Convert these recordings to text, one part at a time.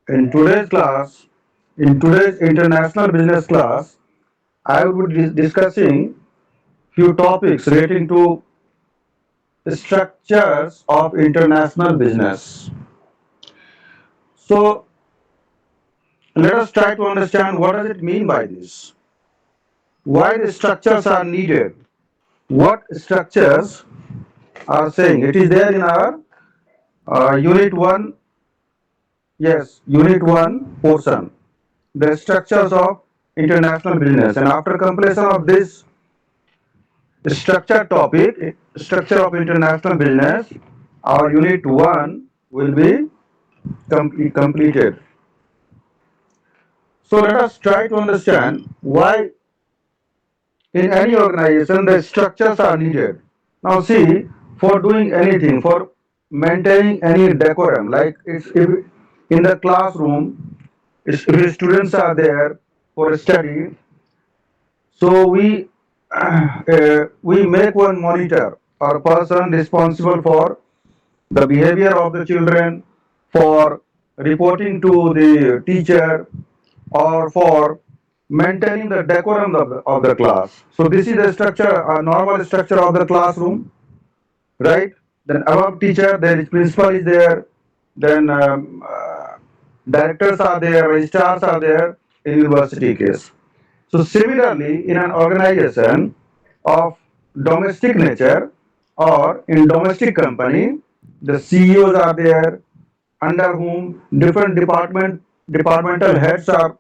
In today's class, in today's international business class, I will be discussing few topics relating to structures of international business. So let us try to understand what does it mean by this? Why the structures are needed? What structures are saying? It is there in our unit 1, yes, unit 1 portion. The structures of international business, and after completion of this structure topic, structure of international business, our unit 1 will be completed. So let us try to understand why in any organization the structures are needed. Now see, for doing anything, for maintaining any decorum, like if in the classroom, if students are there for study, so we make one monitor or person responsible for the behavior of the children, for reporting to the teacher, or for maintaining the decorum of the class. So this is the structure, a normal structure of the classroom, right? Then above teacher, there is principal is there, then directors are there, registrars are there in university case. So similarly, in an organization of domestic nature or in domestic company, the CEOs are there, under whom different departmental heads are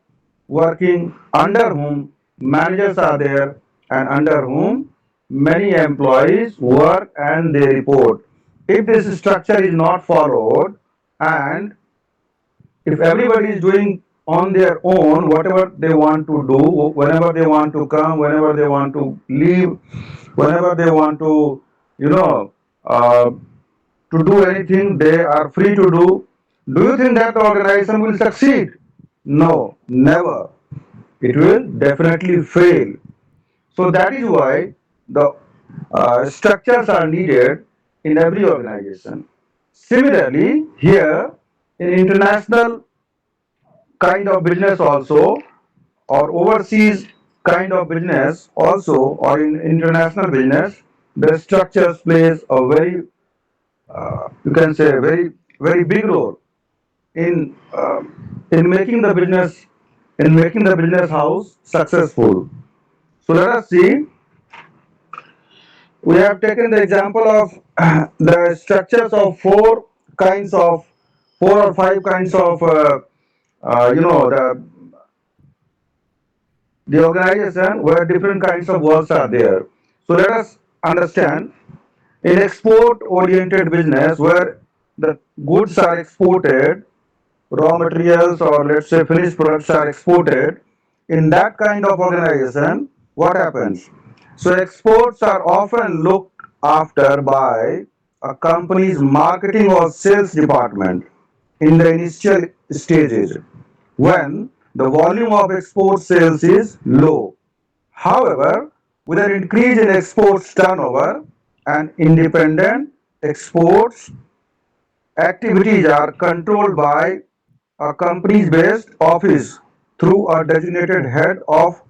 working, under whom managers are there, and under whom many employees work and they report. If this structure is not followed, and if everybody is doing on their own whatever they want to do, whenever they want to come, whenever they want to leave, whenever they want to, you know, uh, to do anything, they are free to do. Do you think that the organization will succeed? No, never. It will definitely fail. So that is why the structures are needed in every organization. Similarly, here in international kind of business also, or overseas kind of business also, or in international business, the structures plays a very, you can say, very big role in making the business, in making the business house successful. So let us see. We have taken the example of the structures of four or five kinds of the organization where different kinds of works are there. So let us understand, in export oriented business where the goods are exported, raw materials or let's say finished products are exported, in that kind of organization, what happens? So exports are often looked after by a company's marketing or sales department in the initial stages when the volume of export sales is low. However, with an increase in exports turnover and independent exports activities are controlled by a company's based office through a designated head of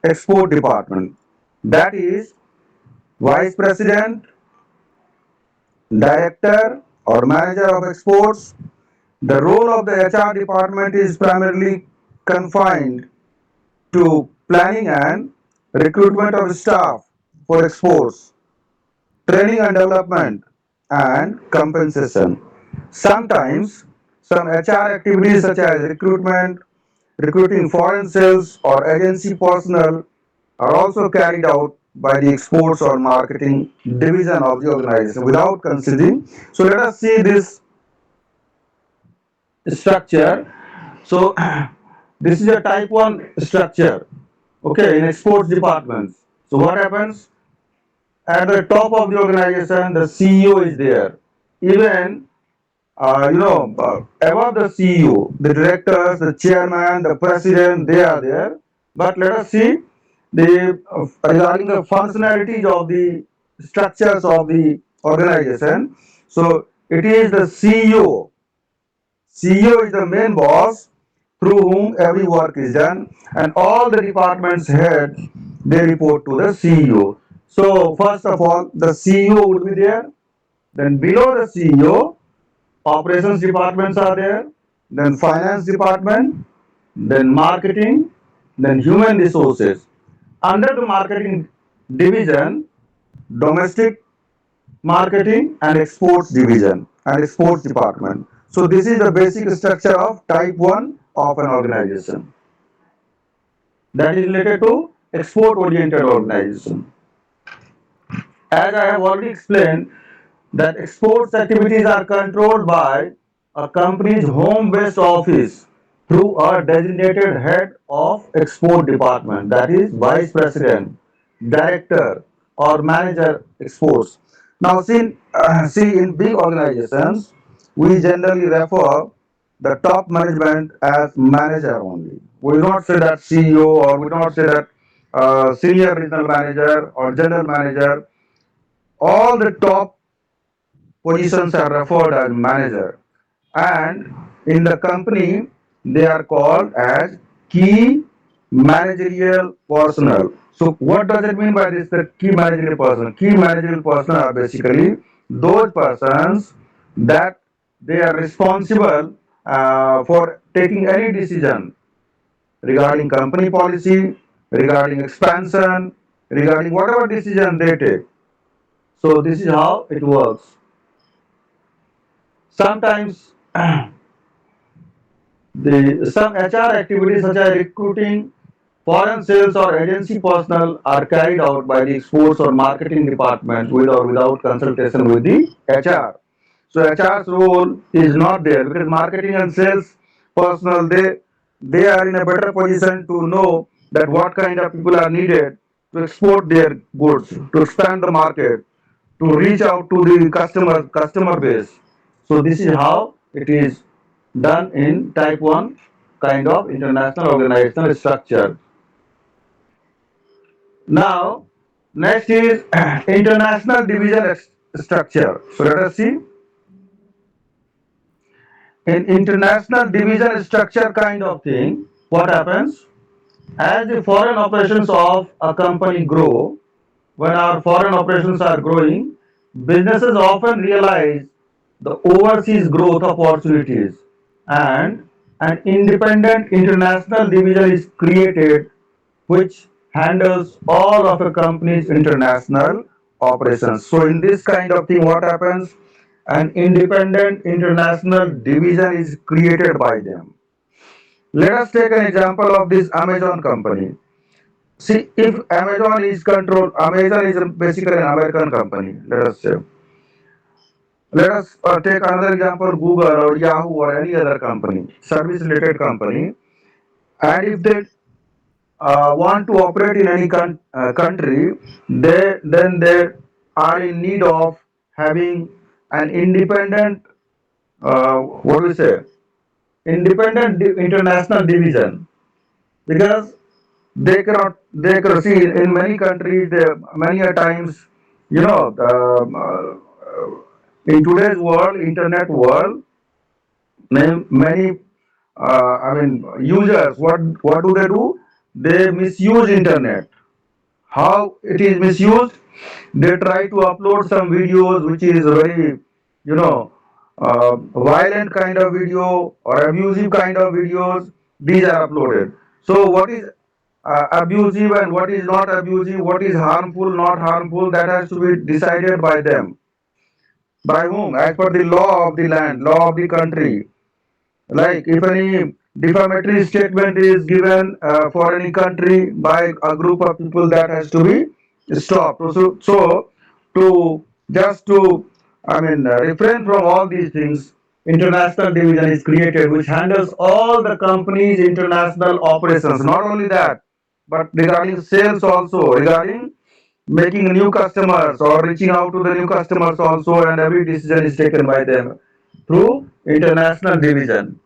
export department. That is vice president, director or manager of exports. The role of the HR department is primarily confined to planning and recruitment of staff for exports, training and development, and compensation. Sometimes some HR activities such as recruitment, recruiting foreign sales or agency personnel are also carried out by the exports or marketing division of the organization without considering. So let us see this structure. So this is a type 1 structure, okay, in exports departments. So what happens? At the top of the organization, the CEO is there. Even above the CEO, the directors, the chairman, the president, they are there. But let us see the regarding the functionalities of the structures of the organization. So it is the CEO. CEO is the main boss through whom every work is done, and all the departments head they report to the CEO. So first of all, the CEO would be there. Then below the CEO, operations departments are there. Then finance department, then marketing, then human resources. Under the marketing division, domestic marketing and exports division and exports department. So this is the basic structure of type 1 of an organization that is related to export oriented organization. As I have already explained that exports activities are controlled by a company's home based office through a designated head of export department, that is vice president, director or manager exports. Now see in big organizations we generally refer the top management as manager only. We do not say that CEO or we do not say that senior regional manager or general manager. All the top positions are referred as manager, and in the company they are called as key managerial personnel. So what does it mean by this, the key managerial personnel? Key managerial personnel are basically those persons that they are responsible for taking any decision regarding company policy, regarding expansion, regarding whatever decision they take. So this is how it works. Sometimes some HR activities such as recruiting, foreign sales or agency personnel are carried out by the exports or marketing department with or without consultation with the HR. So HR's role is not there because marketing and sales personnel they are in a better position to know that what kind of people are needed to export their goods, to expand the market, to reach out to the customer base. So this is how it is done in type 1 kind of international organizational structure. Now, next is international division structure. So let us see. In international division structure kind of thing, what happens? As the foreign operations of a company grow, when our foreign operations are growing, businesses often realize the overseas growth opportunities, and an independent international division is created which handles all of a company's international operations. So in this kind of thing, what happens? An independent international division is created by them. Let us take an example of this Amazon company. See, if Amazon is basically an American company, let us say. Let us take another example, Google or Yahoo or any other company, service related company. And if they want to operate in any country, then they are in need of having an independent, what do we say, independent international division, because they cannot see in many countries, many a times, you know, in today's world, internet world, many users, what do they do? They misuse internet. How it is misused? They try to upload some videos which is very, you know, violent kind of video or abusive kind of videos. These are uploaded. So what is abusive and what is not abusive, what is harmful, not harmful, that has to be decided by them. By whom? As per the law of the land, law of the country. Like if any defamatory statement is given for any country by a group of people, that has to be stopped. So to just to refrain from all these things, international division is created which handles all the company's international operations. Not only that, but regarding sales also, regarding making new customers or reaching out to the new customers also, and every decision is taken by them through international division.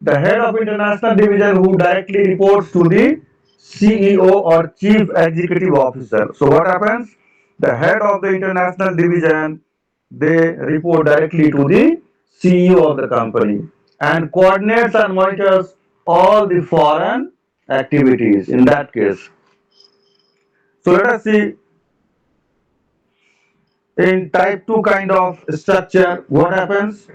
The head of international division who directly reports to the CEO or chief executive officer. So what happens? The head of the international division, they report directly to the CEO of the company, and coordinates and monitors all the foreign activities in that case. So let us see in type 2 kind of structure what happens.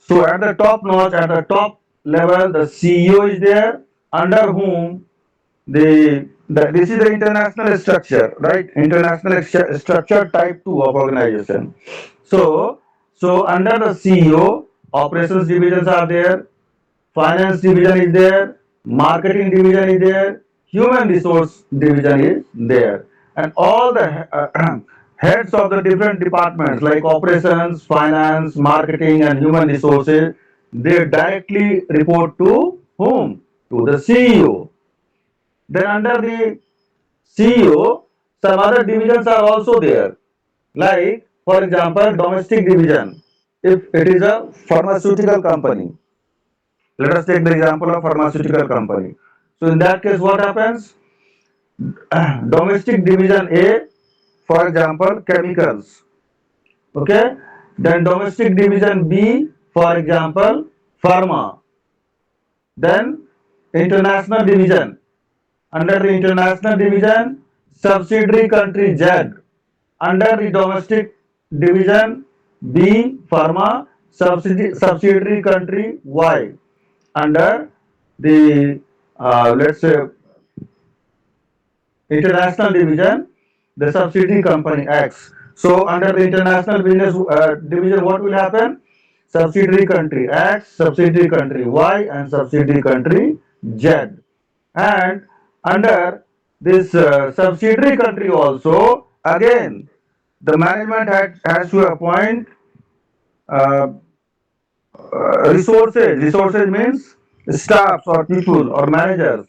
So at the top notch, at the top level, the CEO is there, under whom this is the international structure, right? International structure type 2 of organization. So under the CEO, operations divisions are there, finance division is there, marketing division is there, human resource division is there, and all the heads of the different departments like operations, finance, marketing, and human resources, they directly report to whom? To the CEO. Then under the CEO, some other divisions are also there. Like, for example, domestic division. If it is a pharmaceutical company, let us take the example of pharmaceutical company. So in that case, what happens? Domestic division A, for example, chemicals. Okay. Then domestic division B, for example, pharma. Then international division. Under the international division, subsidiary country Z. Under the domestic division B, pharma, subsidiary country Y. Under the let's say international division, the subsidiary company X. So under the international business division, what will happen? Subsidiary country X, subsidiary country Y, and subsidiary country Z. And under this subsidiary country also, again, the management has to appoint uh, resources. Resources means staffs or people or managers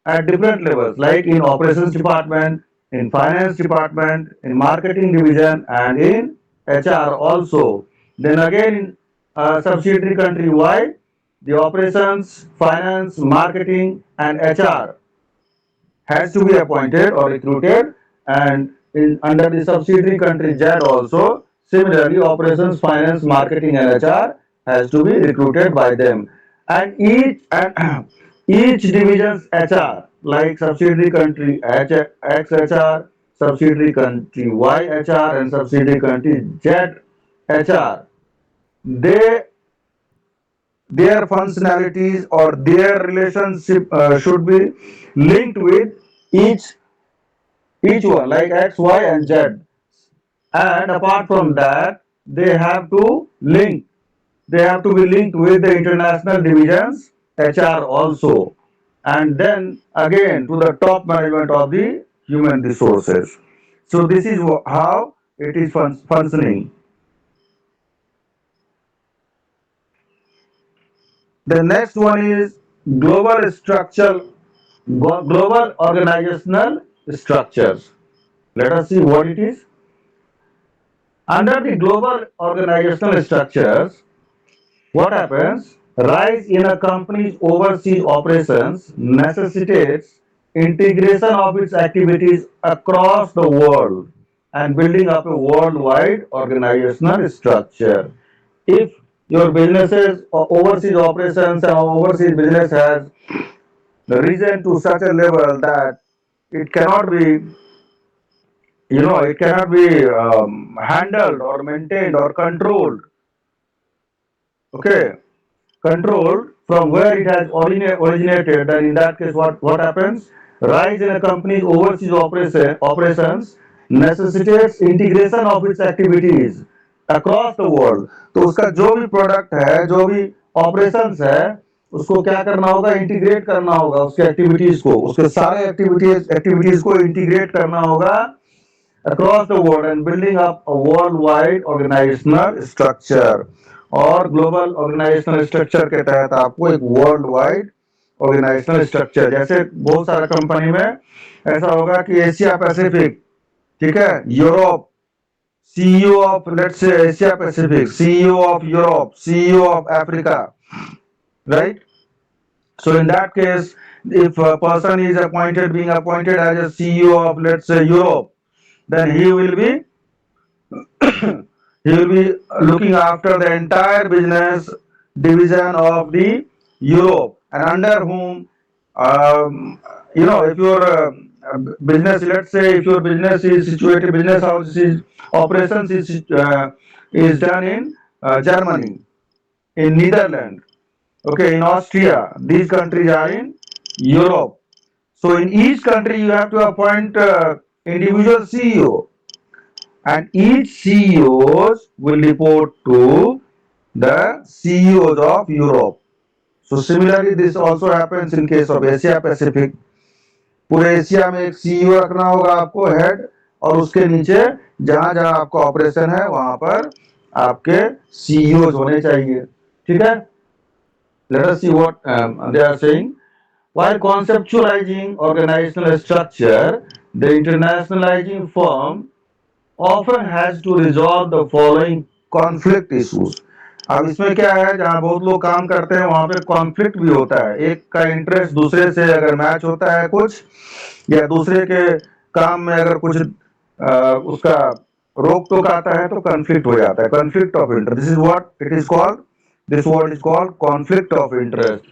at different levels, like in operations department, in finance department, in marketing division, and in HR also. Then again, in subsidiary country Y, the operations, finance, marketing, and HR has to be appointed or recruited, and under the subsidiary country Z also, similarly, operations, finance, marketing, and HR has to be recruited by them. And each division's HR, like subsidiary country X HR, subsidiary country Y HR, and subsidiary country Z HR, they their functionalities or their relationship should be linked with each each one, like X, Y, and Z. And apart from that, they have to link. They have to be linked with the international divisions HR also, and then again to the top management of the human resources. So this is how it is functioning. The next one is global structural, global organizational structures. Let us see what it is. Under the global organizational structures, what happens? Rise in a company's overseas operations necessitates integration of its activities across the world and building up a worldwide organizational structure. If your businesses or overseas operations and overseas business has risen to such a level that it cannot be, it cannot be handled or maintained or controlled. Okay, controlled from where it has originated, then in that case, what happens? Rise in a company's overseas operations necessitates integration of its activities across the world. तो उसका जो भी product है, जो भी operations है, उसको क्या करना होगा? इंटीग्रेट करना होगा उसके एक्टिविटीज को, उसके सारे एक्टिविटीज को इंटीग्रेट करना होगा across the world and building up a worldwide organizational structure. और ग्लोबल ऑर्गेनाइजेशनल स्ट्रक्चर के तहत आपको एक वर्ल्ड वाइड ऑर्गेनाइजेशनल स्ट्रक्चर, जैसे बहुत सारा कंपनी में ऐसा होगा कि एशिया पैसिफिक, ठीक है, Europe, CEO of, let's say, Asia Pacific, CEO of Europe, CEO of Africa, right? So in that case, if a person is being appointed as a CEO of, let's say, Europe, then he will be He will be looking after the entire business division of the Europe, and under whom, if your business, let's say, if your business is situated, business house is operations is done in Germany, in Netherlands, okay, in Austria. These countries are in Europe. So in each country, you have to appoint individual CEO, and each CEOs will report to the CEOs of Europe. So similarly, this also happens in case of Asia Pacific. पूरे Asia में एक CEO रखना होगा आपको, head, और उसके नीचे जहां जहां आपका ऑपरेशन है वहां पर आपके सीईओ होने चाहिए. ठीक है. Let us see what they are saying. While conceptualizing organizational structure, the internationalizing firm often has to resolve the following conflict issues. अब इसमें क्या है, जहाँ बहुत लोग काम करते हैं वहां पे कॉन्फ्लिक्ट भी होता है. एक का इंटरेस्ट दूसरे से अगर मैच होता है कुछ, या दूसरे के काम में अगर कुछ उसका रोक टोक आता है तो कॉन्फ्लिक्ट हो जाता है. Conflict of interest, this is what it is called, this word is called conflict of interest.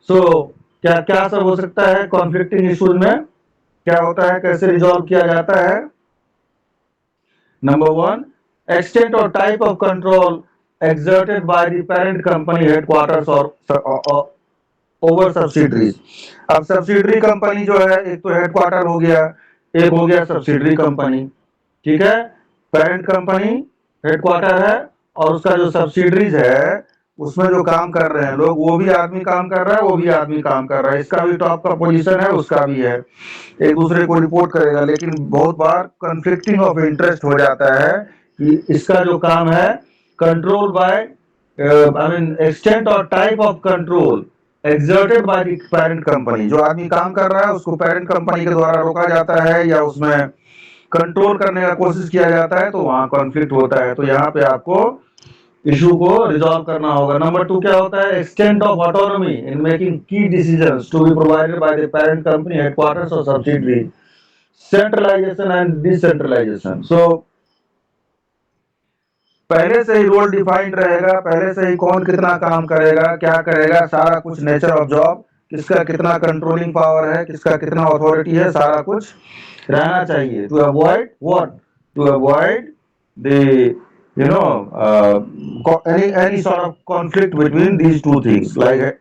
So क्या क्या सब हो सकता है कॉन्फ्लिक्टिंग इश्यूज में, क्या होता है, कैसे रिजॉल्व किया जाता है. Number one, extent or type of control exerted by the parent company headquarters or over subsidiaries. अब सब्सिडरी कंपनी जो है, एक तो हेडक्वार्टर हो गया, एक हो गया सब्सिडरी कंपनी. ठीक है. पेरेंट कंपनी हेडक्वार्टर है, और उसका जो सब्सिडरीज है उसमें जो काम कर रहे हैं लोग, वो भी आदमी काम कर रहा है, वो भी आदमी काम कर रहा है. इसका भी टॉप का पोजीशन है, उसका भी है, एक दूसरे को रिपोर्ट करेगा. लेकिन बहुत बार कन्फ्लिक्टिंग ऑफ इंटरेस्ट हो जाता है कि इसका जो काम है control by, I mean extent और type of control exerted by the parent company. जो आदमी काम कर रहा है उसको पेरेंट कंपनी के द्वारा रोका जाता है या उसमें कंट्रोल करने का कोशिश किया जाता है, तो वहां कॉन्फ्लिक्ट होता है. तो यहाँ पे आपको इशू को रिजॉल्व करना होगा. नंबर टू क्या होता है, extent of autonomy in making key decisions to be provided by the parent company headquarters और subsidiary. Centralisation and decentralisation. So पहले से ही रोल डिफाइंड रहेगा, पहले से ही कौन कितना काम करेगा, क्या करेगा, सारा कुछ, नेचर ऑफ जॉब, किसका कितना कंट्रोलिंग पावर है, किसका कितना अथॉरिटी है, सारा कुछ रहना चाहिए. To avoid what, to avoid the any sort of conflict between these two things, like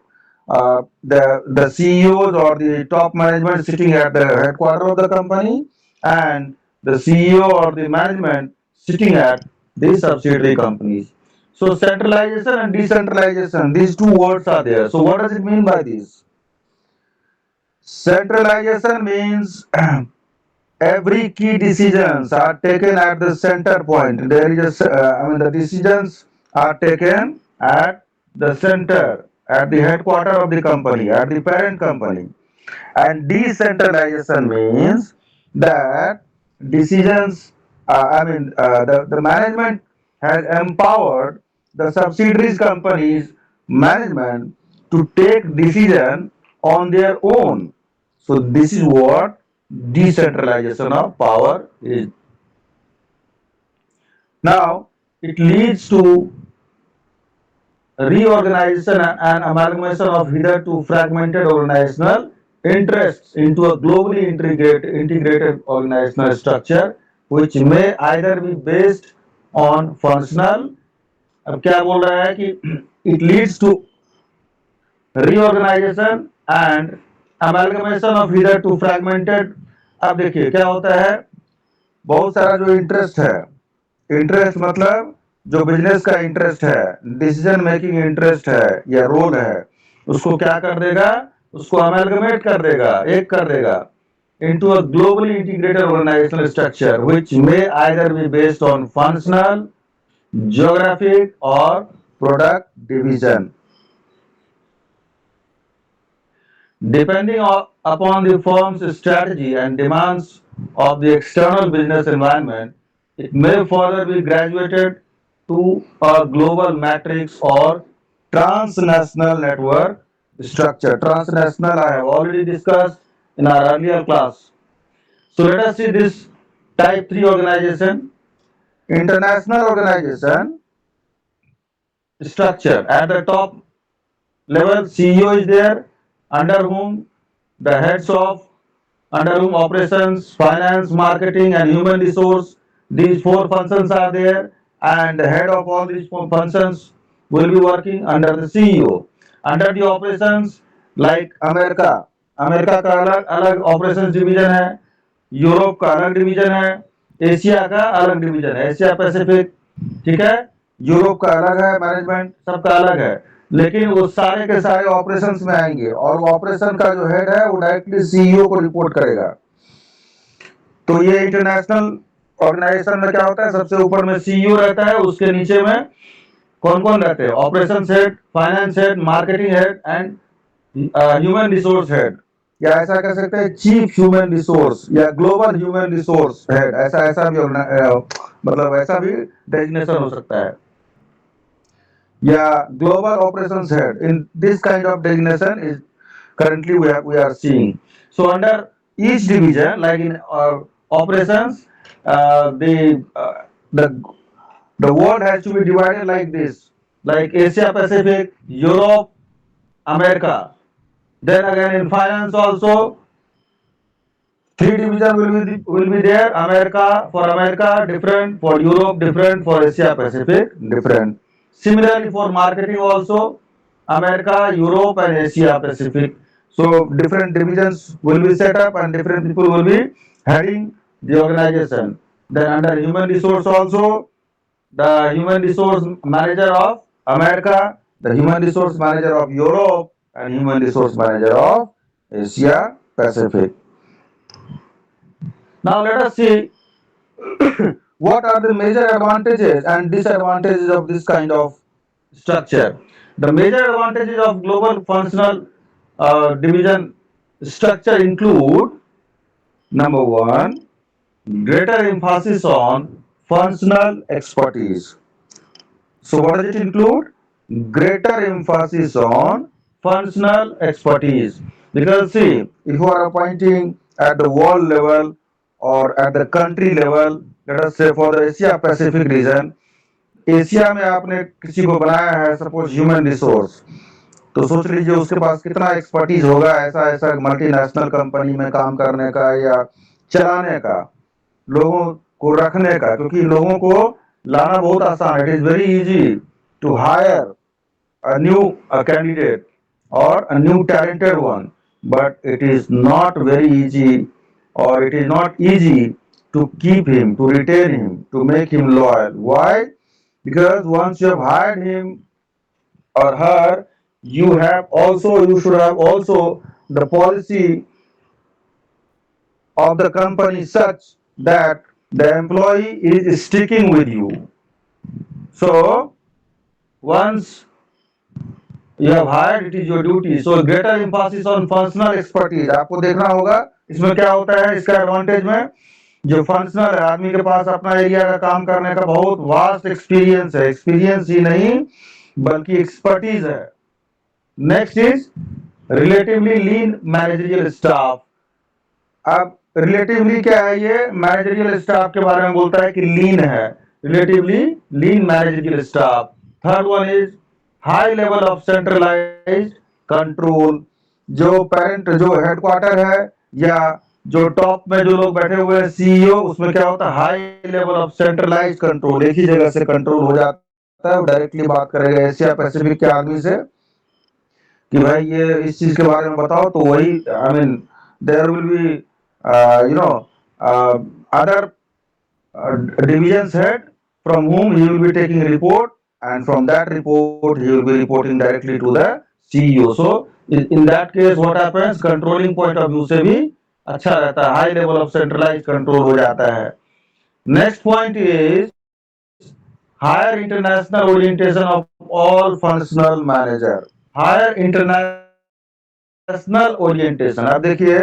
the CEOs or the top management sitting at the headquarters of the company, and the CEO or the management sitting at these subsidiary companies. So centralization and decentralization, these two words are there. So what does it mean by this? Centralization means every key decisions are taken at the center point. There is the decisions are taken at the center, at the headquarters of the company, at the parent company. And decentralization means that decisions, the management has empowered the subsidiaries companies management to take decision on their own. So this is what decentralization of power is. Now it leads to reorganization and amalgamation of hitherto fragmented organizational interests into a globally integrated organizational structure, which may either be based on functional. अब क्या बोल रहा है कि it leads to reorganization and amalgamation of hitherto fragmented. अब देखिए क्या होता है, बहुत सारा जो इंटरेस्ट है, इंटरेस्ट मतलब जो बिजनेस का इंटरेस्ट है, डिसीजन मेकिंग इंटरेस्ट है या रोल है, उसको क्या कर देगा, उसको अमेलगमेट कर देगा, एक कर देगा into a globally integrated organizational structure which may either be based on functional, geographic or product division. Depending upon the firm's strategy and demands of the external business environment, it may further be graduated to a global matrix or transnational network structure. Transnational I have already discussed in our earlier class. So let us see this type 3 organization. international organization structure. At the top level, CEO is there, under whom the heads of under whom operations, finance, marketing, and human resource. These four functions are there, and the head of all these four functions will be working under the CEO. Under the operations, like America का अलग अलग operations division है, Europe का अलग division है, Asia का अलग division है, एशिया पैसिफिक, ठीक है, यूरोप का अलग है, मैनेजमेंट सबका अलग है, लेकिन वो सारे के सारे ऑपरेशंस में आएंगे और ऑपरेशन का जो हेड है वो डायरेक्टली सीईओ को रिपोर्ट करेगा। तो ये इंटरनेशनल ऑर्गेनाइजेशन में क्या होता है, सबसे ऊपर में सीईओ रहता है, उसके नीचे में कौन कौन रहते हैं, operation head, finance head, marketing head and human resource head, या ऐसा कह सकते हैं चीफ ह्यूमन रिसोर्स या ग्लोबल ह्यूमन रिसोर्स हेड, ऐसा ऐसा भी मतलब ऐसा भी डेजिग्नेशन हो सकता है, या global operations head. In this kind of designation is currently we are seeing. So under each division, like in operations, the the world has to be divided like this, like Asia Pacific, Europe, America. Then again in finance also, three division will be there. America different, for Europe different, for Asia Pacific different. Similarly for marketing also, America, Europe and Asia Pacific. So different divisions will be set up and different people will be heading the organization. Then under human resource also, the human resource manager of America, the human resource manager of Europe and human resource manager of Asia Pacific. Now let us see what are the major advantages and disadvantages of this kind of structure. The major advantages of global functional division structure include: number one, greater emphasis on functional expertise. So what does it include? Greater emphasis on functional expertise. Because see, if you are appointing at the world level or at the country level, let us say for the Asia Pacific region, Asia में आपने किसी को बनाया है suppose human resource, तो सोच लीजिए उसके पास कितना एक्सपर्टीज होगा ऐसा ऐसा मल्टीनेशनल कंपनी में काम करने का या चलाने का, लोगों को रखने का, क्योंकि लोगों को लाना बहुत आसान है, it is very easy to hire a new candidate or a new talented one, but it is not very easy or it is not easy to keep him, to retain him, to make him loyal. Why? Because once you have hired him or her, you should have also the policy of the company such that the employee is sticking with you. So once you have hired, it is your duty. So greater emphasis on functional expertise. आपको देखना होगा इसमें क्या होता है, इसका advantage में जो फंक्शनल है, आदमी के पास अपना एरिया का काम करने का बहुत वास्ट एक्सपीरियंस है, एक्सपीरियंस ही नहीं बल्कि एक्सपर्टीज है। Next is relatively lean managerial staff. अब रिलेटिवली क्या है, ये मैनेजरियल स्टाफ के बारे में बोलता है कि लीन है, relatively lean managerial staff. Third one is high level of centralised control. जो पेरेंट जो हेडक्वार्टर है या जो टॉप में जो लोग बैठे हुए हैं सीईओ, उसमें क्या होता है, high level of centralised control, एक ही जगह से कंट्रोल हो जाता है, डायरेक्टली बात करेगा एशिया पैसिफिक के आदमी से कि भाई ये इस चीज के बारे में बताओ, तो वही I mean there will be you know other divisions head from whom he will be taking a report, and from that report he will be reporting directly to the CEO. So in that case what happens, controlling point of view से भी अच्छा रहता है, high level of centralised control हो जाता है। Next point is higher international orientation of all functional manager. Higher international orientation, अब देखिए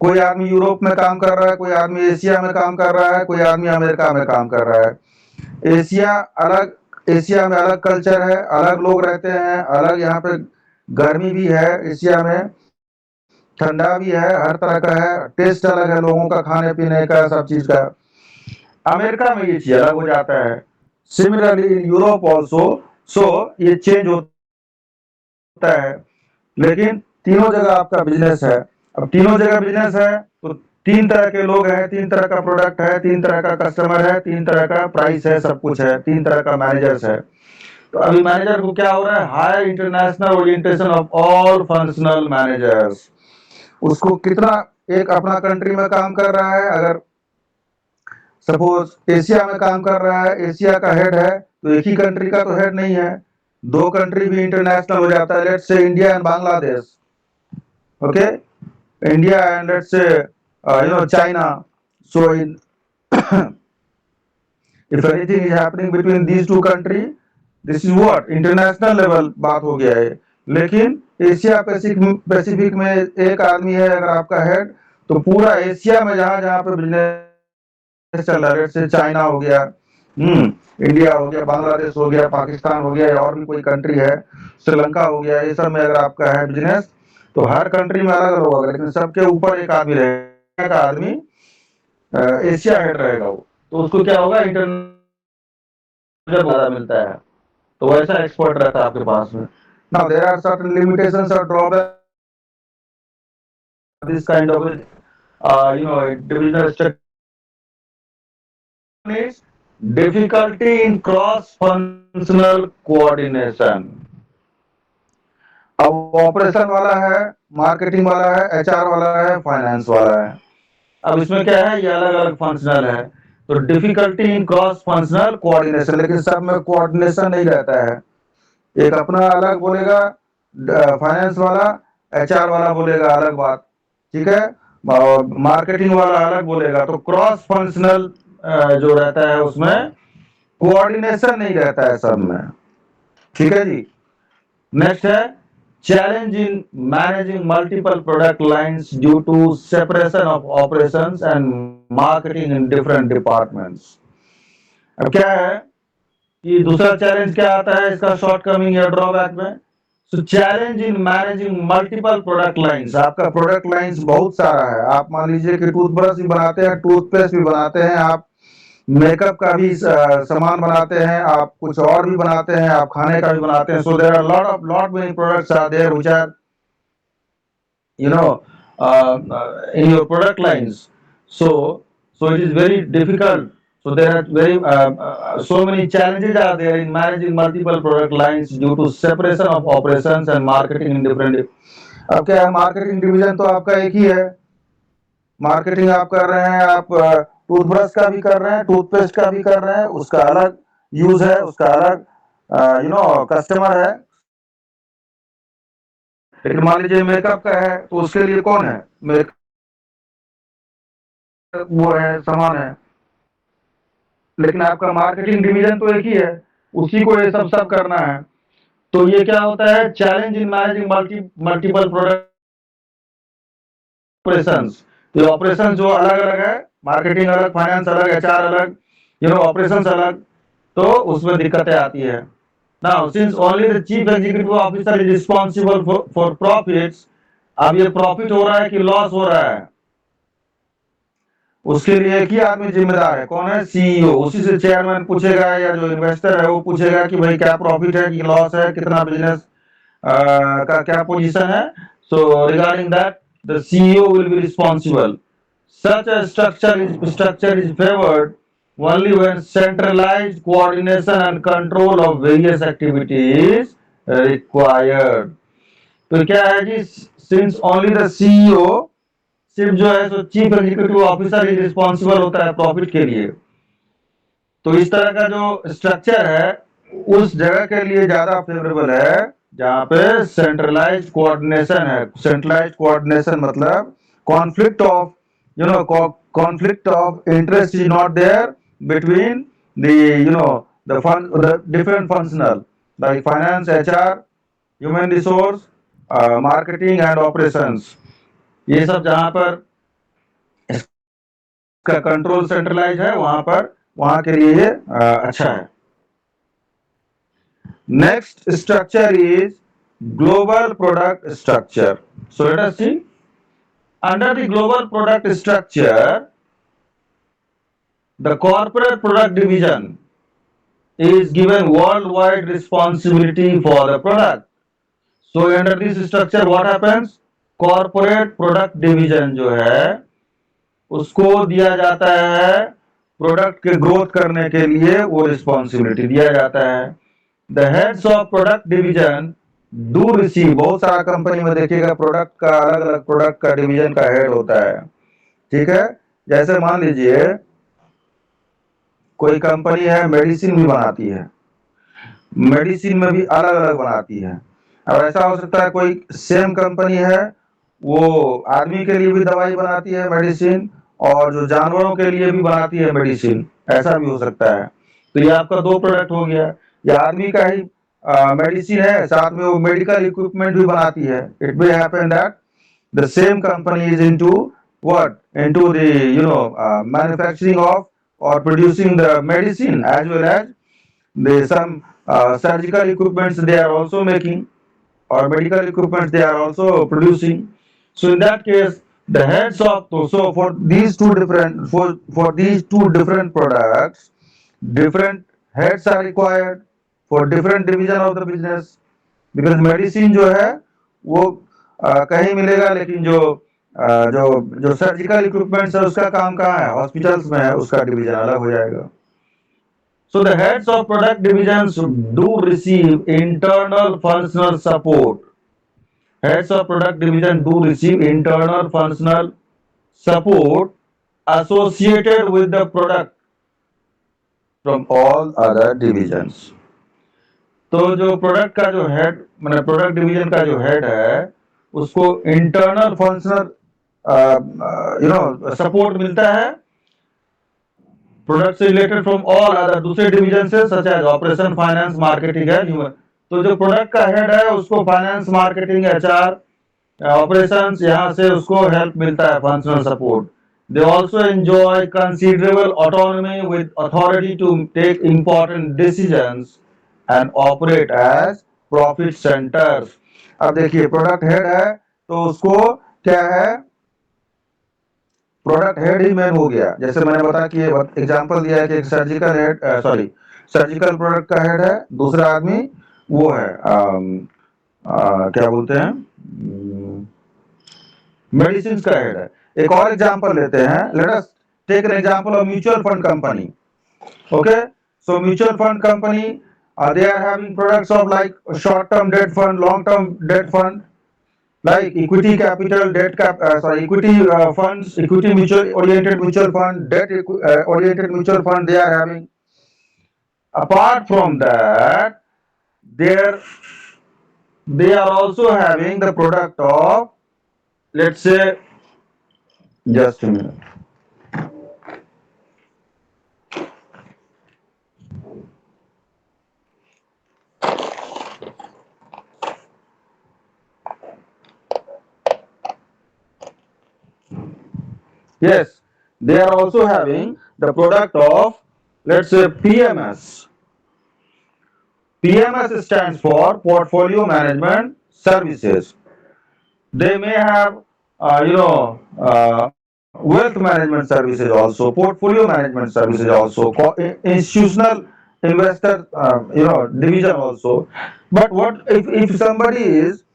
कोई आदमी यूरोप में काम कर रहा है, कोई आदमी एशिया में काम कर रहा है, कोई आदमी अमेरिका में काम कर रहा है। एशिया में अलग कल्चर है, अलग लोग रहते हैं, अलग यहाँ पे गर्मी भी है, एशिया में ठंडा भी है, हर तरह का है, टेस्ट अलग है लोगों का, खाने पीने का, सब चीज का। अमेरिका में ये चीज अलग हो जाता है। सिमिलरली इन यूरोप ऑल्सो, सो ये चेंज होता है। लेकिन तीनों जगह आपका बिजनेस है। अब तीनों जगह बिजनेस है तो तीन तरह के लोग हैं, तीन तरह का प्रोडक्ट है, तीन तरह का कस्टमर है, तीन तरह का प्राइस है, सब कुछ है, तीन तरह का मैनेजर्स है। तो अभी मैनेजर को क्या हो रहा है, higher international orientation of all functional managers. उसको कितना, एक अपना कंट्री में काम कर रहा है, अगर सपोज एशिया में काम कर रहा है, एशिया का हेड है, तो एक ही कंट्री का तो हेड नहीं है, दो कंट्री भी इंटरनेशनल हो जाता है। Let's say India and Bangladesh, okay, India and let's say China. So in if anything is happening between these two country, this is what international level बात हो गया है। लेकिन एशिया पैसिफिक में एक आदमी है अगर आपका हेड, तो पूरा एशिया में जहां जहां पे बिजनेस चल रहा है, जैसे चाइना हो गया, इंडिया हो गया, बांग्लादेश हो गया, पाकिस्तान हो गया, या और भी कोई कंट्री है, श्रीलंका हो गया, ये सब में अगर आपका है बिजनेस, तो हर कंट्री में अलग अलग होगा, लेकिन सबके ऊपर एक आदमी रहेगा, का आदमी एशिया हेड रहेगा वो, तो उसको क्या होगा, इंटरनेशनल ज्यादा मिलता है, तो वैसा एक्सपर्ट रहता है आपके पास में। Now there are certain limitations और drawback this kind of divisional structure is difficulty in cross functional coordination। अब ऑपरेशन वाला है, मार्केटिंग वाला है, एचआर वाला है, फाइनेंस वाला है। अब इसमें क्या है, ये अलग अलग फंक्शनल है, तो difficulty in cross functional coordination, लेकिन सब में कोऑर्डिनेशन नहीं रहता है। एक अपना अलग बोलेगा फाइनेंस वाला, एचआर वाला बोलेगा अलग बात, ठीक है, और मार्केटिंग वाला अलग बोलेगा, तो क्रॉस फंक्शनल जो रहता है उसमें कोऑर्डिनेशन नहीं रहता है सब में, ठीक है जी। नेक्स्ट है challenge in managing multiple product lines due to separation of operations and marketing in different departments। अब क्या है कि दूसरा चैलेंज क्या आता है इसका शॉर्टकमिंग या ड्रॉबैक में, सो challenge in managing multiple product lines. आपका प्रोडक्ट लाइंस बहुत सारा है, आप मान लीजिए कि टूथब्रश भी बनाते हैं, टूथपेस्ट भी बनाते हैं, आप मेकअप का भी सामान बनाते हैं, आप कुछ और भी बनाते हैं, आप खाने का भी बनाते हैं। So there are lot many products are there which are in your product lines, so it is very difficult, so there are so many challenges are there in managing multiple product lines due to separation of operations and marketing in different। अब क्या है, marketing division तो आपका एक ही है, marketing आप कर रहे हैं, आप टूथब्रश का भी कर रहे हैं, टूथपेस्ट का भी कर रहे हैं, उसका अलग यूज है, उसका अलग कस्टमर है। लेकिन मान लीजिए मेकअप का है, तो उसके लिए कौन है, मेकअप वो है, सामान है, लेकिन आपका मार्केटिंग डिवीजन तो एक ही है, उसी को ये सब करना है। तो ये क्या होता है, challenge in managing multiple product operations. ये ऑपरेशन जो अलग अलग है, मार्केटिंग अलग, फाइनेंस अलग, एचआर अलग, ऑपरेशंस अलग, तो उसमें दिक्कतें आती है। Now since only the chief executive officer is responsible for profits, अब ये प्रॉफिट हो रहा है कि लॉस हो रहा है, उसके लिए एक ही आदमी जिम्मेदार है, कौन है, सीईओ। उसी से चेयरमैन पूछेगा या जो इन्वेस्टर है वो पूछेगा कि भाई क्या प्रॉफिट है कि लॉस है, कितना बिजनेस का क्या पोजीशन है। So regarding that the CEO will be responsible. Such a structure is favored only when centralized coordination and control of various activities required। तो क्या है कि since only the CEO, सिर्फ जो है तो चीफ एग्जीक्यूटिव ऑफिसर ही responsible होता है प्रॉफिट के लिए, तो इस तरह का जो स्ट्रक्चर है उस जगह के लिए ज्यादा फेवरेबल है जहां पे सेंट्रलाइज्ड कोऑर्डिनेशन है। सेंट्रलाइज्ड कोऑर्डिनेशन मतलब conflict of conflict of interest is not there between the different functional like finance, HR, human resource, marketing and operations. ये सब जहां पर इसका कंट्रोल सेंट्रलाइज है वहां के लिए अच्छा है। Next structure is global product structure. So let us see, under the global product structure the corporate product division is given worldwide responsibility for the product. So under this structure what happens? Corporate product division जो है उसको दिया जाता है product के growth करने के लिए, वो रिस्पॉन्सिबिलिटी दिया जाता है. The heads of product division do receive, बहुत सारा कंपनी में देखिएगा प्रोडक्ट का अलग अलग प्रोडक्ट का डिवीजन का हेड होता है. ठीक है, जैसे मान लीजिए कोई कंपनी है मेडिसिन भी बनाती है, मेडिसिन में भी अलग अलग बनाती है. और ऐसा हो सकता है कोई सेम कंपनी है वो आदमी के लिए भी दवाई बनाती है मेडिसिन, और जो जानवरों के लिए भी बनाती है मेडिसिन, ऐसा भी हो सकता है. तो ये आपका दो प्रोडक्ट हो गया. या आदमी का ही मेडिसिन है, साथ में वो मेडिकल इक्विपमेंट भी बनाती है. It may happen that the same company is into what? Into the manufacturing of or producing the medicine, as well as the some surgical equipments they are also making, or medical equipments they are also producing. So in that case, the heads of, so for these two different, for these two different products, different heads are required for different division of the business. Because medicine जो है वो कहीं मिलेगा, लेकिन जो जो जो surgical equipments है उसका काम कहाँ है? हॉस्पिटल्स में है, उसका डिवीजन अलग हो जाएगा. So the heads of product divisions do receive internal functional support. Heads of product division do receive internal functional support associated with the product from all other divisions. तो जो प्रोडक्ट का जो हेड, मतलब product division का जो head है, उसको internal functional support मिलता है प्रोडक्ट से रिलेटेड फ्रॉम ऑल अदर, दूसरे डिवीजन से, such as operation, finance, marketing है ह्यूमन. तो जो प्रोडक्ट का हेड है उसको फाइनेंस, मार्केटिंग, एचआर, ऑपरेशंस, यहाँ से उसको हेल्प मिलता है, functional support. They also enjoy considerable autonomy with authority to take important decisions and operate as profit centers. अब देखिए प्रोडक्ट हेड है तो उसको क्या है? प्रोडक्ट हेड ही मेन हो गया. जैसे मैंने बताया कि एग्जांपल दिया है कि एक surgical head, sorry surgical product का हेड है, दूसरा आदमी वो है क्या बोलते हैं, मेडिसिन का हेड है. एक और एग्जांपल लेते हैं. Let us take an example of mutual fund company. Okay, so mutual fund company, they are having products of like short term debt fund, long term debt fund, like equity capital, equity funds, equity mutual oriented mutual fund, debt oriented mutual fund they are having. Apart from that, they are also having the product of, let's say, just a minute. Yes, they are also having the product of, let's say, PMS. PMS stands for Portfolio Management Services. They may have, wealth management services also, portfolio management services also, institutional investor, division also. But what if somebody is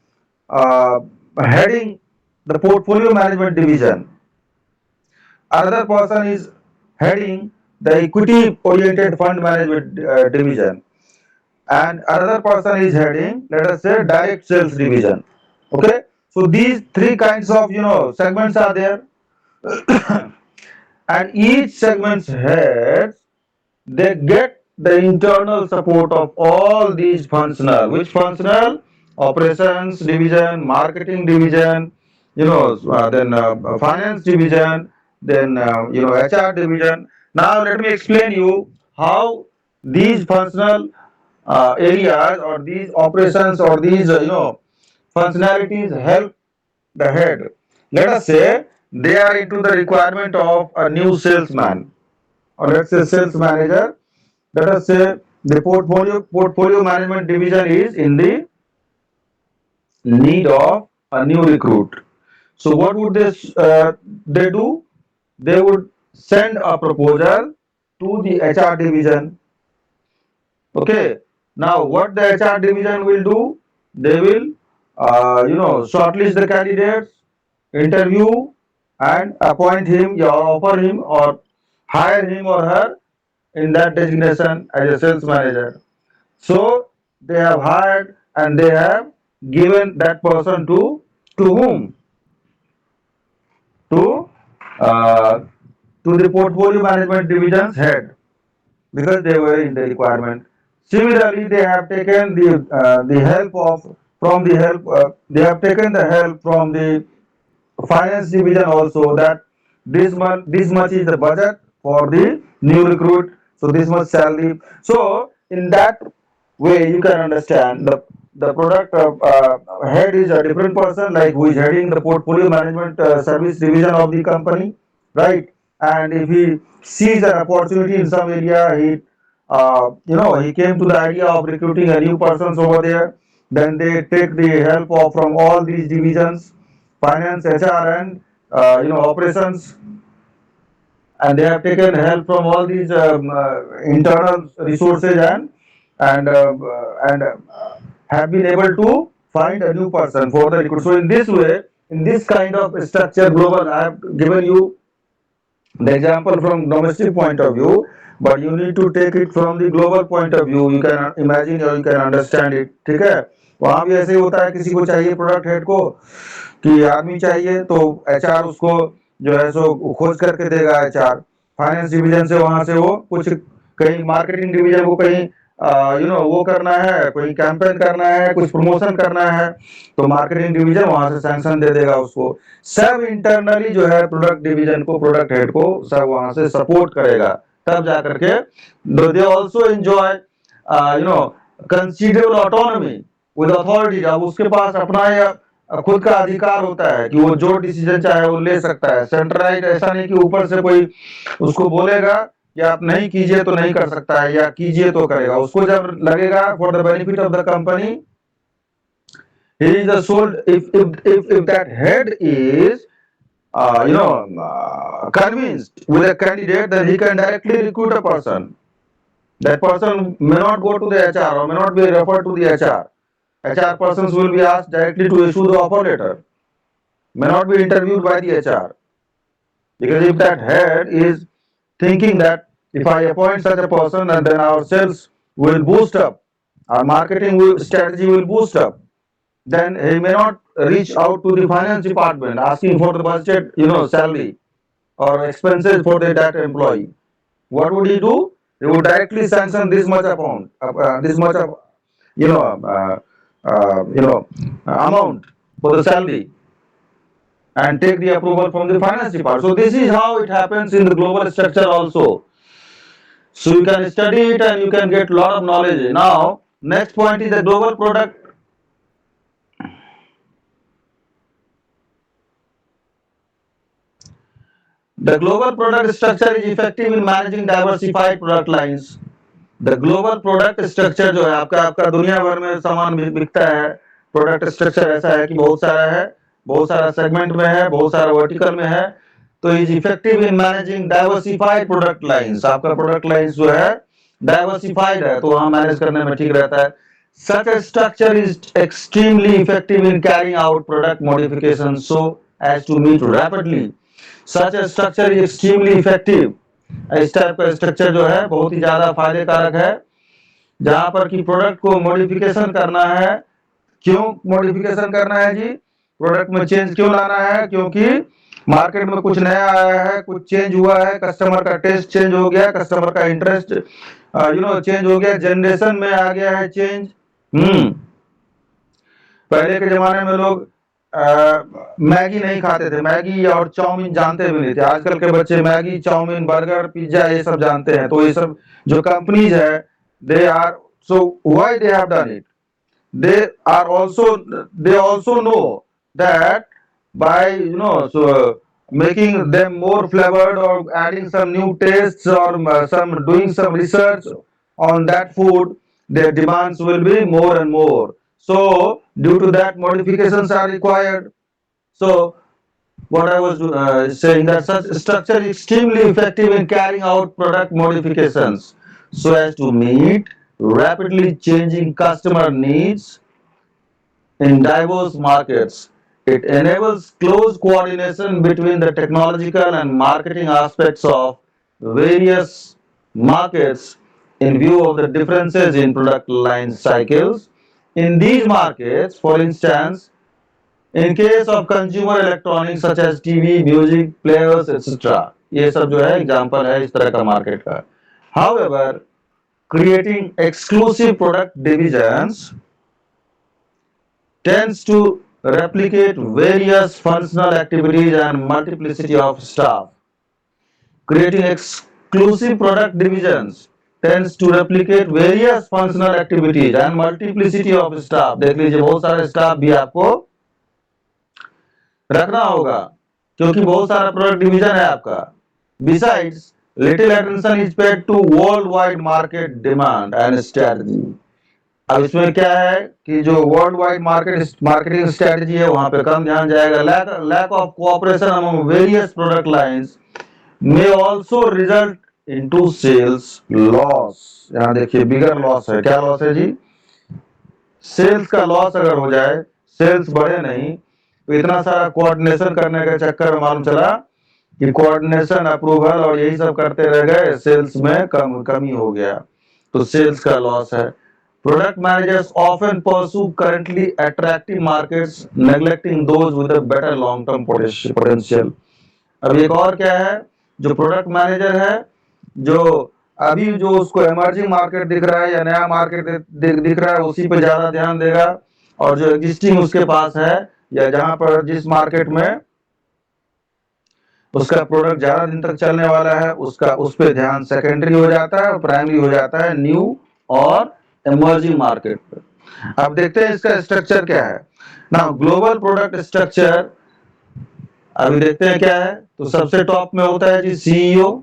heading the portfolio management division, another person is heading the equity oriented fund management division, and another person is heading, let us say, direct sales division. Okay, so these three kinds of segments are there. And each segment's heads, they get the internal support of all these functional. Which functional? Operations division, marketing division, then finance division, then HR division. Now let me explain you how these functional areas, or these operations, or these functionalities help the head. Let us say they are into the requirement of a new salesman, or let's say sales manager. Let us say the portfolio management division is in the need of a new recruit. So what would they do? They would send a proposal to the HR division. Okay. Now, what the HR division will do? They will, shortlist the candidates, interview, and appoint him, or offer him, or hire him or her in that designation as a sales manager. So they have hired and they have given that person to whom? To uh, to the portfolio management division's head, because they were in the requirement. Similarly, they have taken the help of from the help they have taken the help from the finance division also, that this much is the budget for the new recruit, so this much salary. So in that way you can understand the product head is a different person, like who is heading the portfolio management service division of the company, right? And if he sees an opportunity in some area, he came to the idea of recruiting a new persons over there, then they take the help of from all these divisions, finance, HR, and operations, and they have taken help from all these internal resources, and have been able to find a new person for the recruit. So in this way, in this kind of structure, global, I have given you the example from domestic point of view, but you need to take it from the global point of view. You can imagine or you can understand it. ठीक है, वहां भी ऐसे ही होता है, किसी को चाहिए प्रोडक्ट हेड को कि आदमी चाहिए, तो एचआर उसको जो है सो खोज करके देगा। एचआर फाइनेंस डिवीजन से वहां से वो कुछ कहीं मार्केटिंग डिवीजन को कहीं वो करना है, कोई कैंपेन करना है, कुछ प्रमोशन करना है, तो मार्केटिंग डिवीजन वहां से सैंक्शन दे देगा उसको। सब इंटरनली जो है प्रोडक्ट डिवीजन को, प्रोडक्ट हेड को सब वहां से सपोर्ट करेगा, तब जाकर के they also enjoy considerable autonomy with authority. अब उसके पास अपना या खुद का अधिकार होता है कि वो जो डिसीजन चाहे वो ले सकता है। सेंट्रलाइज ऐसा नहीं कि ऊपर से कोई उसको बोलेगा कि आप नहीं कीजिए तो नहीं कर सकता है, या कीजिए तो करेगा। उसको जब लगेगा for the benefit of the company, he is the sole, if that head is convinced with a candidate, then he can directly recruit a person. That person may not go to the HR or may not be referred to the HR. HR persons will be asked directly to issue the offer letter, may not be interviewed by the HR. Because if that head is thinking that if I appoint such a person, and then our sales will boost up, our strategy will boost up, then he may not reach out to the finance department asking for the budget, salary or expenses for that employee. What would he do? He would directly sanction this much amount, this much of, you know, amount for the salary, and take the approval from the finance department. So this is how it happens in the global structure also. So you can study it and you can get a lot of knowledge. Now, next point is the global product. The global product structure is effective in managing diversified product lines. The global product structure जो है, आपका आपका दुनिया भर में सामान बिकता है, प्रोडक्ट स्ट्रक्चर ऐसा है कि बहुत सारा है, बहुत सारा सेगमेंट में है, बहुत सारा वर्टिकल में है, तो is effective in managing diversified product lines. आपका प्रोडक्ट लाइंस जो है डाइवर्सिफाइड है, तो वहां मैनेज करने में ठीक रहता है। Such a structure is extremely effective in carrying out product modifications so as to meet rapidly. Such a structure is extremely effective. इस टाइप का स्ट्रक्चर जो है बहुत ही ज्यादा फायदे कारक है, जहां पर कि प्रोडक्ट को मॉडिफिकेशन करना है। क्यों मॉडिफिकेशन करना है जी? प्रोडक्ट में चेंज क्यों लाना है? क्योंकि मार्केट में कुछ नया आया है, कुछ चेंज हुआ है, कस्टमर का टेस्ट चेंज हो गया, कस्टमर का इंटरेस्ट चेंज हो गया, जनरेशन में आ गया है चेंज। पहले के जमाने में लोग मैगी नहीं खाते थे, मैगी और चाउमीन जानते भी नहीं थे। आजकल के बच्चे मैगी, चाउमीन, बर्गर, पिज्जा ये सब जानते हैं। तो ये सब जो कंपनीज है, they are, so why they have done it, they also know that by making them more flavored or adding some new tastes or some doing some research on that food, their demands will be more and more. So due to that, modifications are required. So what I was saying, that such structure is extremely effective in carrying out product modifications so as to meet rapidly changing customer needs in diverse markets. It enables close coordination between the technological and marketing aspects of various markets in view of the differences in product line cycles. In these markets, for instance, in case of consumer electronics such as TV, music, players, etc. ये सब जो है example है इस तरह का market का. However, creating exclusive product divisions tends to replicate various functional activities and multiplicity of staff. Creating exclusive product divisions tends to replicate various functional activities and multiplicity of staff. देख लीजिए बहुत सारे staff भी आपको रखना होगा क्योंकि बहुत सारा प्रोडक्ट डिवीजन है आपका. Besides, little attention is paid to worldwide market demand and strategy. अब इसमें क्या है कि जो वर्ल्ड वाइड मार्केटिंग स्ट्रेटजी है वहां पे कम ध्यान जाएगा. Lack of cooperation among various product lines may also result into sales loss. यहाँ देखिए बिगर लॉस है. क्या लॉस है जी? सेल्स का लॉस अगर हो जाए, सेल्स बढ़े नहीं, तो इतना सारा कोऑर्डिनेशन करने के चक्कर में मालूम चला कि कोऑर्डिनेशन अप्रूवल और यही सब करते रह गए, सेल्स में कमी हो गया, तो सेल्स का लॉस है. Product managers often pursue currently attractive markets, neglecting those with a better long-term potential. अब एक और क्या है, जो प्रोडक्ट मैनेजर है, जो अभी जो उसको इमर्जिंग मार्केट दिख रहा है या नया मार्केट दिख रहा है उसी पे ज्यादा ध्यान देगा, और जो एग्जिस्टिंग उसके पास है या जहां पर जिस मार्केट में उसका प्रोडक्ट ज्यादा दिन तक चलने वाला है उसका उस पर ध्यान सेकेंडरी हो जाता है और प्राइमरी हो जाता है न्यू और इमर्जिंग मार्केट पे. अब देखते हैं इसका स्ट्रक्चर क्या है. नाउ ग्लोबल प्रोडक्ट स्ट्रक्चर अभी देखते हैं क्या है. तो सबसे टॉप में होता है जी सीईओ,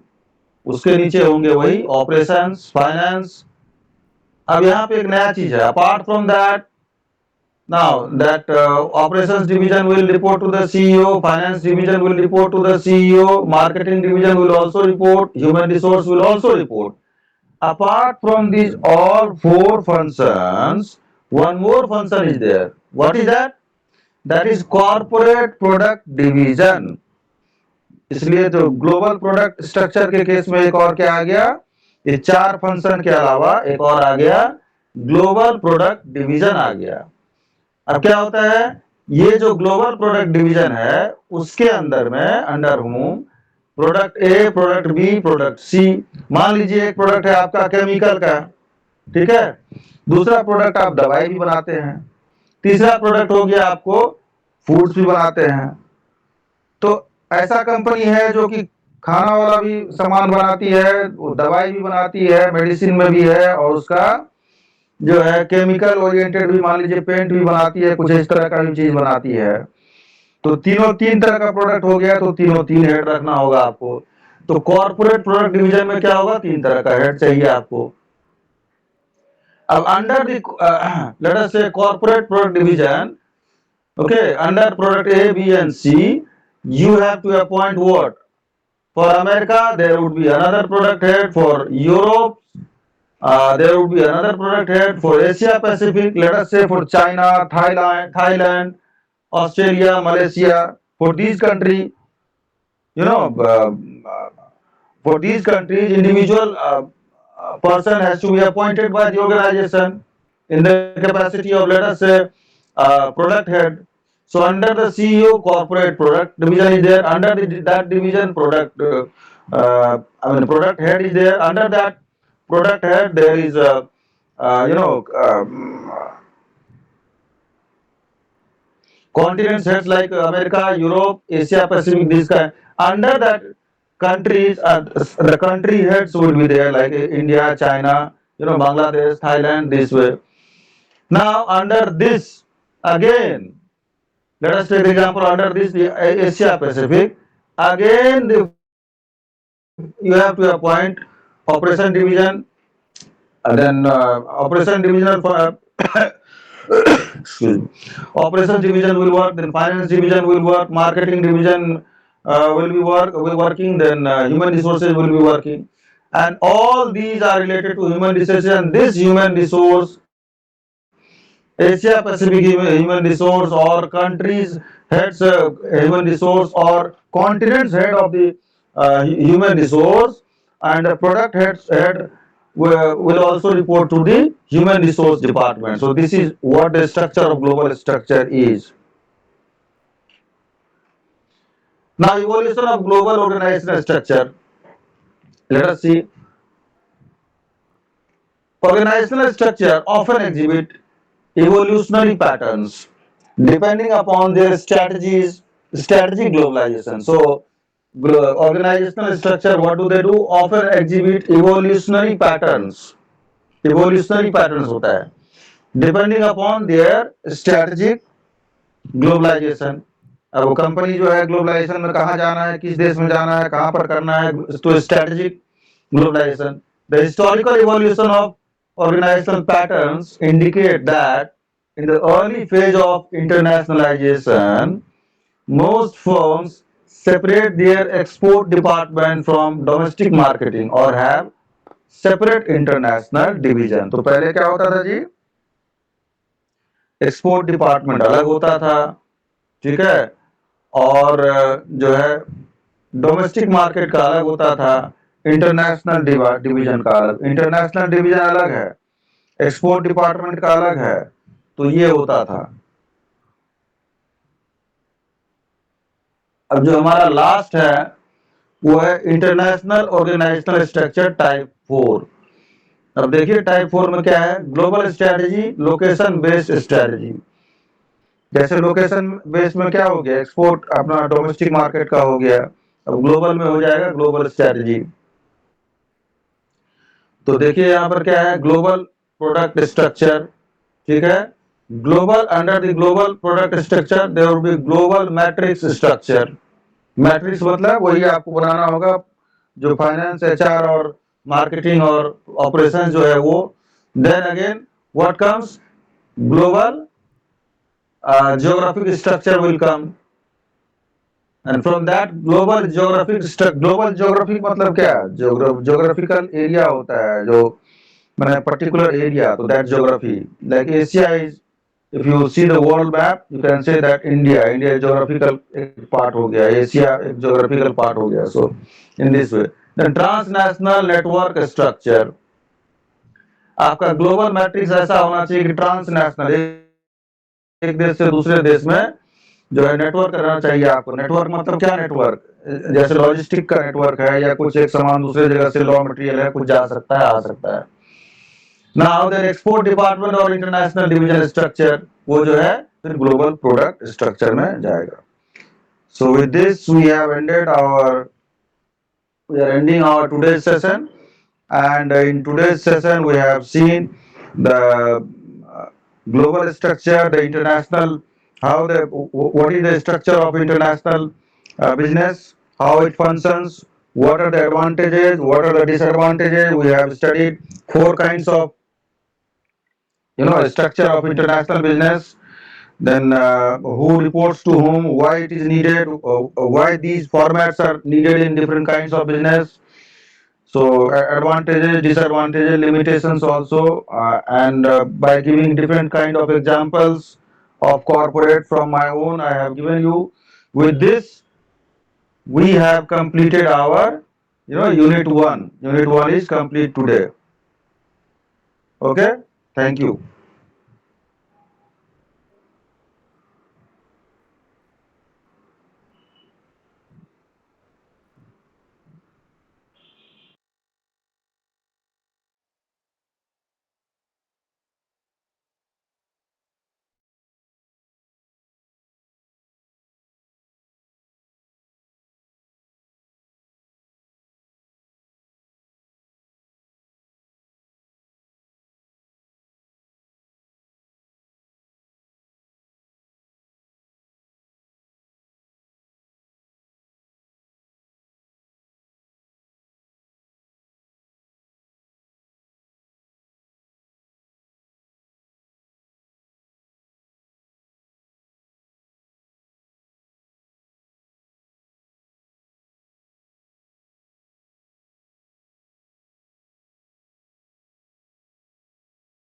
उसके नीचे होंगे वही ऑपरेशंस, फाइनेंस. अब यहाँ पे एक नया चीज है, apart from that, now that operations division will report to the CEO, finance division will report to the CEO, marketing division will also report, human resource will also report. Apart from these all four functions, one more function is there. What is that? That is corporate product division. इसलिए तो global product structure के case में एक और क्या आ गया, ये चार फंक्शन के अलावा एक और आ गया, ग्लोबल प्रोडक्ट डिवीजन आ गया. अब क्या होता है, ये जो ग्लोबल प्रोडक्ट डिवीजन है उसके अंदर में under home product A, product B, product C. मान लीजिए एक प्रोडक्ट है आपका केमिकल का, ठीक है, दूसरा प्रोडक्ट आप दवाई भी बनाते हैं, तीसरा प्रोडक्ट हो गया आपको फूड्स भी बनाते हैं. तो ऐसा कंपनी है जो कि खाना वाला भी सामान बनाती है, वो दवाई भी बनाती है, मेडिसिन में भी है, और उसका जो है केमिकल ओरिएंटेड भी, मान लीजिए पेंट भी बनाती है, कुछ इस तरह का भी चीज बनाती है. तो तीनों तीन तरह का प्रोडक्ट हो गया, तो तीनों तीन हेड रखना होगा आपको. तो कॉर्पोरेट प्रोडक्ट डिवीजन में क्या होगा, तीन तरह का हेड चाहिए आपको. अब under the let us say corporate product division, okay, under product A, B and C, you have to appoint what? For America, there would be another product head. For Europe, there would be another product head. For Asia Pacific, let us say for China, Thailand, Australia, Malaysia, for these countries, you know, for these countries, individual person has to be appointed by the organization in the capacity of, let us say, product head. So under the CEO, corporate product division is there. Under that division, product product head is there. Under that product head, there is a continents heads like America, Europe, Asia Pacific. These kind. Under that countries, the country heads will be there like India, China, Bangladesh, Thailand. This way. Now under this again. Let us take the example under this the Asia Pacific. Again, you have to appoint operation division, and then operation division for excuse me, operations division will work, then finance division will work, marketing division will working, then human resources will be working, and all these are related to human resources. And this human resource, Asia Pacific human resource, or countries heads human resource, or continents head of the human resource, and the product head will also report to the human resource department. So this is what the structure of global structure is. Now, evolution of global organizational structure. Let us see. Organizational structure often exhibit evolutionary patterns depending upon their strategies, strategic globalization. So, organizational structure, what do they do? Often exhibit evolutionary patterns. Evolutionary patterns होता है depending upon their strategic globalization. अब वो company जो है globalisation में कहाँ जाना है, किस देश में जाना है, कहाँ पर करना है, तो strategic globalization. The historical evolution of organizational patterns indicate that in the early phase of internationalization, most firms separate their export department from domestic marketing or have separate international division. तो पहले क्या होता था जी, एक्सपोर्ट डिपार्टमेंट अलग होता था, ठीक है, और जो है डोमेस्टिक मार्केट का अलग होता था, इंटरनेशनल डिवीजन का अलग, इंटरनेशनल डिवीजन अलग है, एक्सपोर्ट डिपार्टमेंट का अलग है, तो ये होता था। अब जो हमारा लास्ट है वो है इंटरनेशनल ऑर्गेनाइजेशनल स्ट्रक्चर टाइप 4। अब देखिए टाइप 4 में क्या है, global strategy, location based strategy. जैसे लोकेशन बेस्ड में क्या हो गया, एक्सपोर्ट अपना डोमेस्टिक मार्केट का हो गया, अब ग्लोबल में हो जाएगा ग्लोबल स्ट्रेटेजी। तो देखिए यहाँ पर क्या है, ग्लोबल प्रोडक्ट स्ट्रक्चर, ठीक है, global, under the global product structure there will be global matrix structure. Matrix मतलब वही आपको बनाना होगा, जो फाइनेंस, एचआर और मार्केटिंग और ऑपरेशन जो है वो। Then again what comes, global geographic structure will come, and from that global geographic मतलब क्या, geographical area होता है जो मैंने particular area, तो that geography, like Asia is, if you see the world map you can say that India geographical एक part हो गया, Asia एक geographical part हो गया। So in this way, then transnational network structure, आपका global matrix ऐसा होना चाहिए कि transnational, एक देश से दूसरे देश में जो है नेटवर्क करना चाहिए आपको। नेटवर्क मतलब क्या, नेटवर्क जैसे लॉजिस्टिक का नेटवर्क है, या कुछ एक सामान दूसरे जगह से रॉ मटेरियल है, कुछ जा सकता है, आ सकता है। नाउ देयर एक्सपोर्ट डिपार्टमेंट और इंटरनेशनल डिवीजन स्ट्रक्चर, वो जो है फिर ग्लोबल प्रोडक्ट स्ट्रक्चर में जाएगा। So with this we have ending our today's session, and in today's session we have seen the global structure, the international, what is the structure of international business, how it functions, what are the advantages, what are the disadvantages. We have studied 4 kinds of structure of international business, then who reports to whom, why it is needed, why these formats are needed in different kinds of business. So advantages, disadvantages, limitations also, and by giving different kind of examples of corporate from my own, I have given you. With this, we have completed our, unit 1. Unit 1 is complete today. Okay, thank you.